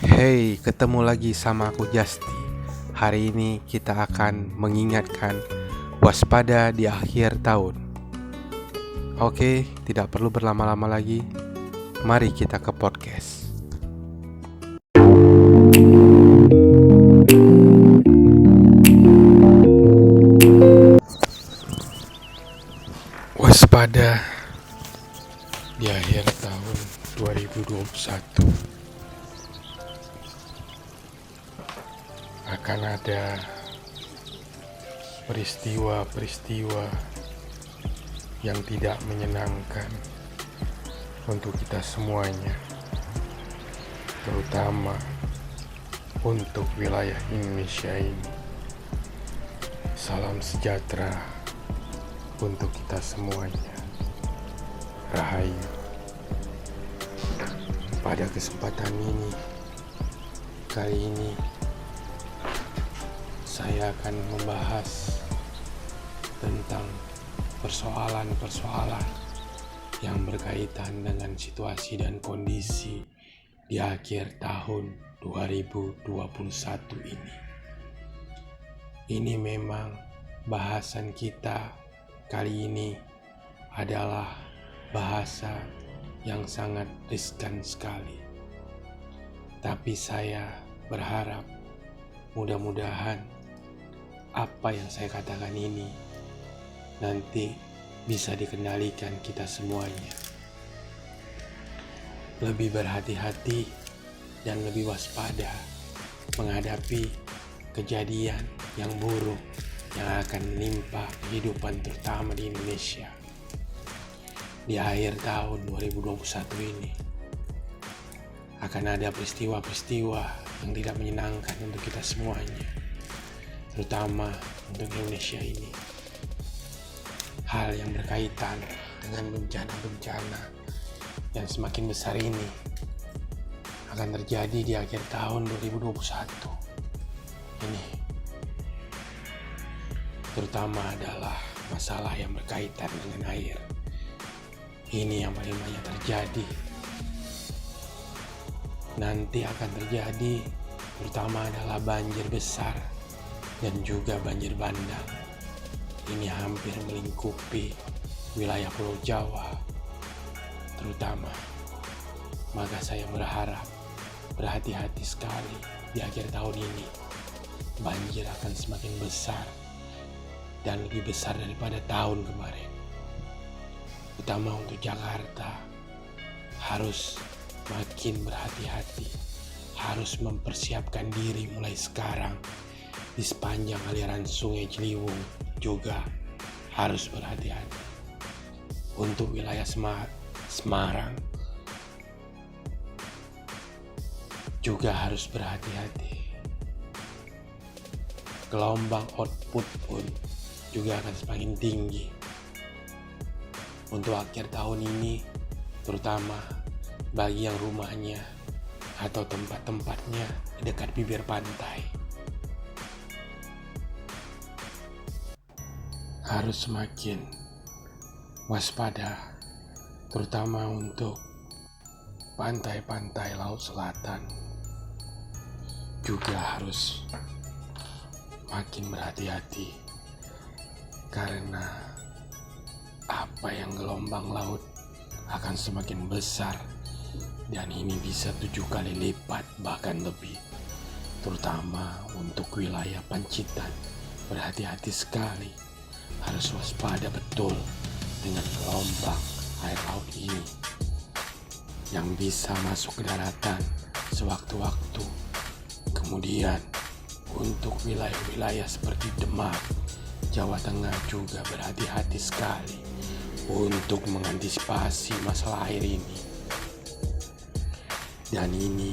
Hey, ketemu lagi sama aku Justi. Hari ini kita akan mengingatkan waspada di akhir tahun. Oke, tidak perlu berlama-lama lagi. Mari kita ke podcast. Waspada di akhir tahun 2021. Akan ada peristiwa-peristiwa yang tidak menyenangkan untuk kita semuanya, terutama untuk wilayah Indonesia ini. Salam sejahtera untuk kita semuanya. Rahayu. Pada kesempatan ini, kali ini saya akan membahas tentang persoalan-persoalan yang berkaitan dengan situasi dan kondisi di akhir tahun 2021 ini. Ini memang bahasan kita kali ini adalah bahasa yang sangat riskan sekali. Tapi saya berharap mudah-mudahan apa yang saya katakan ini nanti bisa dikendalikan kita semuanya. Lebih berhati-hati dan lebih waspada menghadapi kejadian yang buruk yang akan menimpa kehidupan terutama di Indonesia. Di akhir tahun 2021 ini akan ada peristiwa-peristiwa yang tidak menyenangkan untuk kita semuanya, terutama untuk Indonesia ini. Hal yang berkaitan dengan bencana-bencana yang semakin besar ini akan terjadi di akhir tahun 2021 ini. Terutama adalah masalah yang berkaitan dengan air. Ini yang paling banyak terjadi. Nanti akan terjadi terutama adalah banjir besar dan juga banjir bandang. Ini hampir melingkupi wilayah Pulau Jawa terutama. Maka saya berharap berhati-hati sekali di akhir tahun ini. Banjir akan semakin besar dan lebih besar daripada tahun kemarin. Utama untuk Jakarta harus makin berhati-hati, harus mempersiapkan diri mulai sekarang. Di sepanjang aliran Sungai Ciliwung juga harus berhati-hati. Untuk wilayah Semarang juga harus berhati-hati. Gelombang output pun juga akan semakin tinggi untuk akhir tahun ini, terutama bagi yang rumahnya atau tempat-tempatnya di dekat bibir pantai. Harus semakin waspada, terutama untuk pantai-pantai Laut Selatan. Juga harus makin berhati-hati karena apa yang gelombang laut akan semakin besar dan ini bisa 7 kali lipat bahkan lebih, terutama untuk wilayah Pancitan. Berhati-hati sekali, harus waspada betul dengan gelombang air laut ini yang bisa masuk ke daratan sewaktu-waktu. Kemudian untuk wilayah-wilayah seperti Demak, Jawa Tengah juga berhati-hati sekali untuk mengantisipasi masalah air ini. Dan ini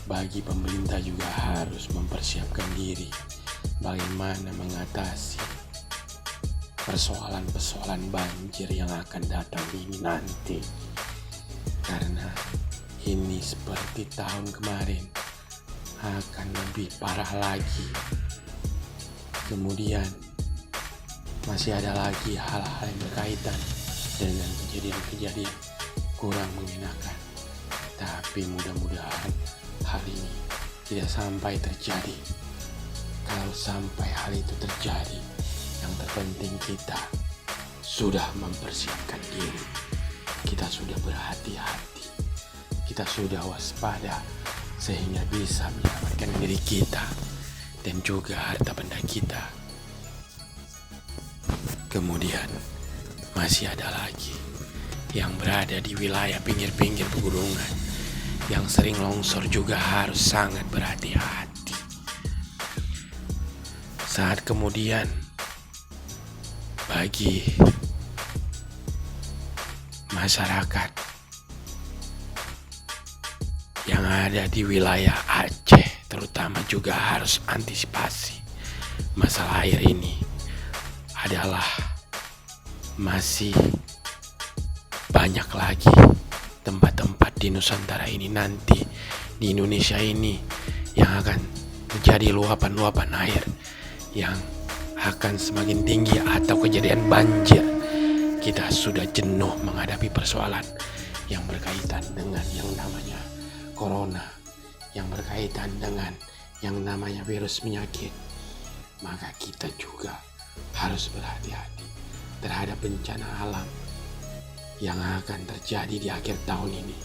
bagi pemerintah juga harus mempersiapkan diri bagaimana mengatasi persoalan-persoalan banjir yang akan datang ini nanti. Karena ini seperti tahun kemarin akan lebih parah lagi. Kemudian masih ada lagi hal-hal yang berkaitan dengan kejadian-kejadian kurang mengenakan. Tapi mudah-mudahan hal ini tidak sampai terjadi. Kalau sampai hal itu terjadi, yang terpenting kita sudah mempersiapkan diri. Kita sudah berhati-hati. Kita sudah waspada sehingga bisa menyelamatkan diri kita dan juga harta benda kita. Kemudian masih ada lagi yang berada di wilayah pinggir-pinggir pegunungan yang sering longsor juga harus sangat berhati-hati. Saat kemudian bagi masyarakat yang ada di wilayah Aceh terutama juga harus antisipasi masalah air ini. Adalah masih banyak lagi tempat-tempat di Nusantara ini nanti di Indonesia ini yang akan terjadi luapan-luapan air yang akan semakin tinggi atau kejadian banjir. Kita sudah jenuh menghadapi persoalan yang berkaitan dengan yang namanya corona, yang berkaitan dengan yang namanya virus penyakit. Maka kita juga harus berhati-hati terhadap bencana alam yang akan terjadi di akhir tahun ini.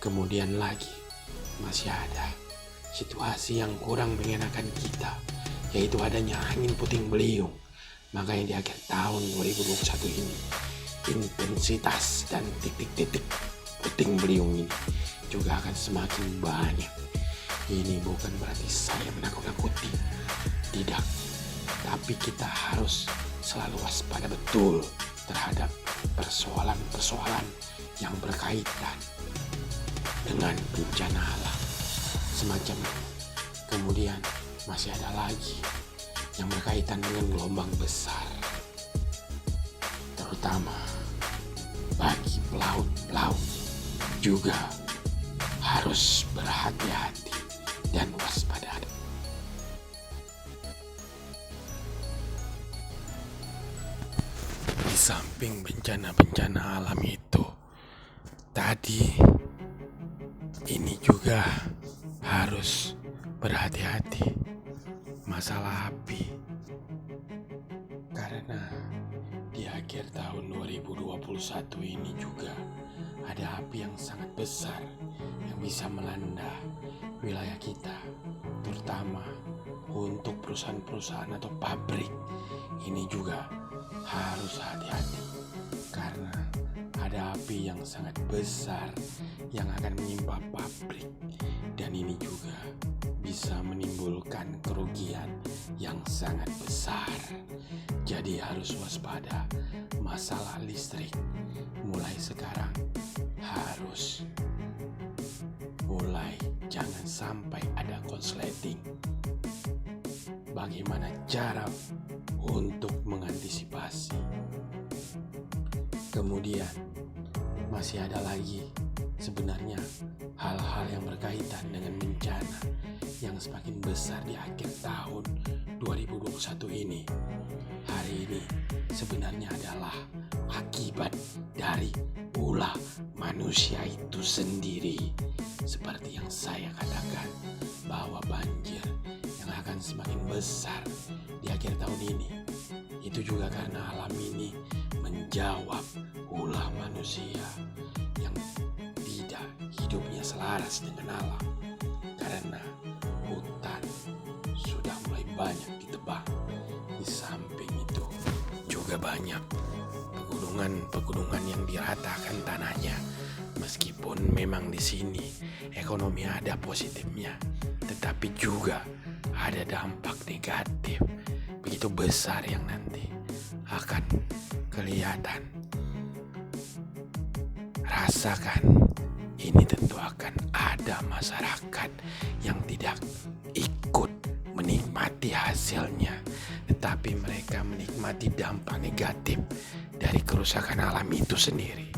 Kemudian lagi masih ada situasi yang kurang mengenakan kita, yaitu adanya angin puting beliung. Makanya di akhir tahun 2021 ini intensitas dan titik-titik puting beliung ini juga akan semakin banyak. Ini bukan berarti saya menakut-nakuti, tidak. Tapi kita harus selalu waspada betul terhadap persoalan-persoalan yang berkaitan dengan bencana alam semacam ini. Kemudian masih ada lagi yang berkaitan dengan gelombang besar, terutama bagi pelaut-pelaut juga harus berhati-hati dan waspada. Di samping bencana-bencana alam itu tadi, ini juga harus berhati-hati masalah api. Karena di akhir tahun 2021 ini juga ada api yang sangat besar yang bisa melanda wilayah kita, terutama untuk perusahaan-perusahaan atau pabrik. Ini juga harus hati-hati karena ada api yang sangat besar yang akan menimpa pabrik, dan ini juga bisa menimbulkan kerugian yang sangat besar. Jadi harus waspada masalah listrik. Mulai sekarang harus mulai jangan sampai ada konsleting. Bagaimana cara untuk mengantisipasi. Kemudian masih ada lagi sebenarnya hal-hal yang berkaitan dengan bencana yang semakin besar di akhir tahun 2021 ini. Hari ini sebenarnya adalah akibat dari ulah manusia itu sendiri. Seperti yang saya katakan bahwa banjir yang akan semakin besar di akhir tahun ini itu juga karena alam ini menjawab ulah manusia yang tidak hidupnya selaras dengan alam. Karena hutan sudah mulai banyak ditebang. Di samping itu juga banyak pegunungan yang diratakan tanahnya. Meskipun memang di sini ekonomi ada positifnya, tetapi juga ada dampak negatif begitu besar yang nanti akan kelihatan. Rasakan, ini tentu akan ada masyarakat yang tidak ikut menikmati hasilnya, tetapi mereka menikmati dampak negatif dari kerusakan alam itu sendiri.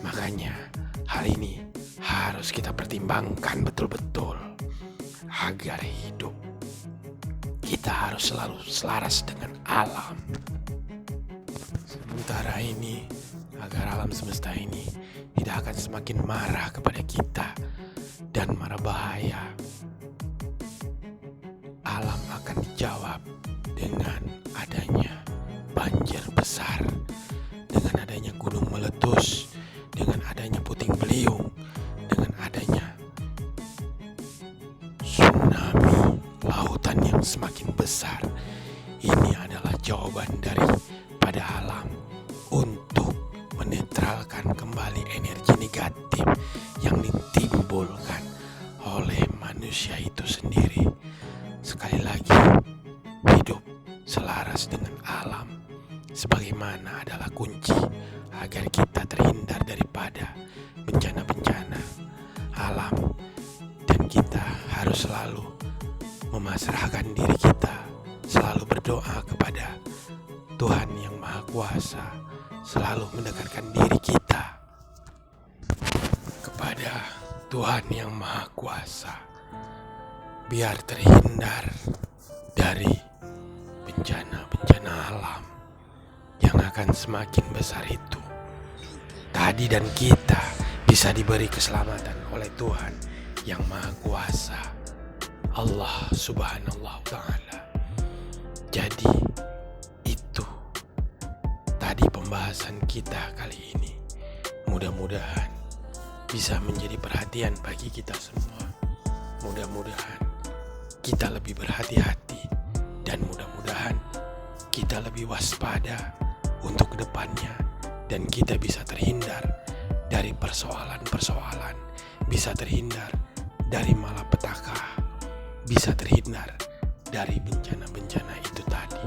Makanya hal ini harus kita pertimbangkan betul-betul agar hidup kita harus selalu selaras dengan alam. Sementara ini, agar alam semesta ini tidak akan semakin marah kepada kita, dan mara bahaya, alam akan dijawab dengan adanya banjir besar, dengan adanya gunung meletus, dengan adanya puting beliung, dengan adanya tsunami lautan yang semakin besar. Ini adalah jawaban daripada alam untuk menetralkan kembali energi negatif yang ditimbulkan oleh manusia itu sendiri. Sekali lagi, hidup selaras dengan alam sebagaimana adalah kunci agar kita terhindar daripada bencana-bencana alam, dan kita harus selalu memasrahkan diri kita, selalu berdoa kepada Tuhan yang Maha Kuasa, selalu mendekatkan diri kita kepada Tuhan yang Maha Kuasa, biar terhindar dari bencana-bencana alam yang akan semakin besar itu. Tadi dan kita bisa diberi keselamatan oleh Tuhan yang Maha Kuasa, Allah Subhanahu wa Ta'ala. Jadi itu tadi pembahasan kita kali ini. Mudah-mudahan bisa menjadi perhatian bagi kita semua. Mudah-mudahan kita lebih berhati-hati, dan mudah-mudahan kita lebih waspada untuk kedepannya, dan kita bisa terhindar dari persoalan-persoalan, bisa terhindar dari malapetaka, bisa terhindar dari bencana-bencana itu tadi.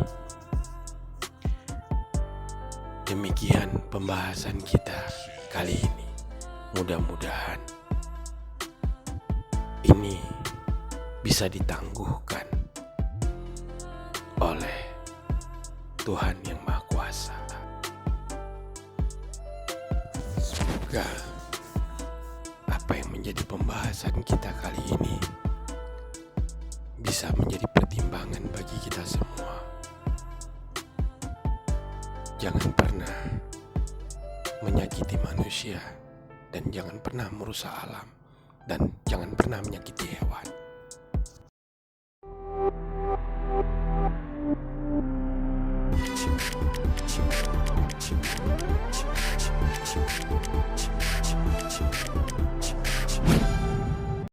Demikian pembahasan kita kali ini. Mudah-mudahan ini bisa ditangguhkan oleh Tuhan yang Maha Kuasa. Semoga apa yang menjadi pembahasan kita kali ini bisa menjadi pertimbangan bagi kita semua. Jangan pernah menyakiti manusia, dan jangan pernah merusak alam, dan jangan pernah menyakiti hewan.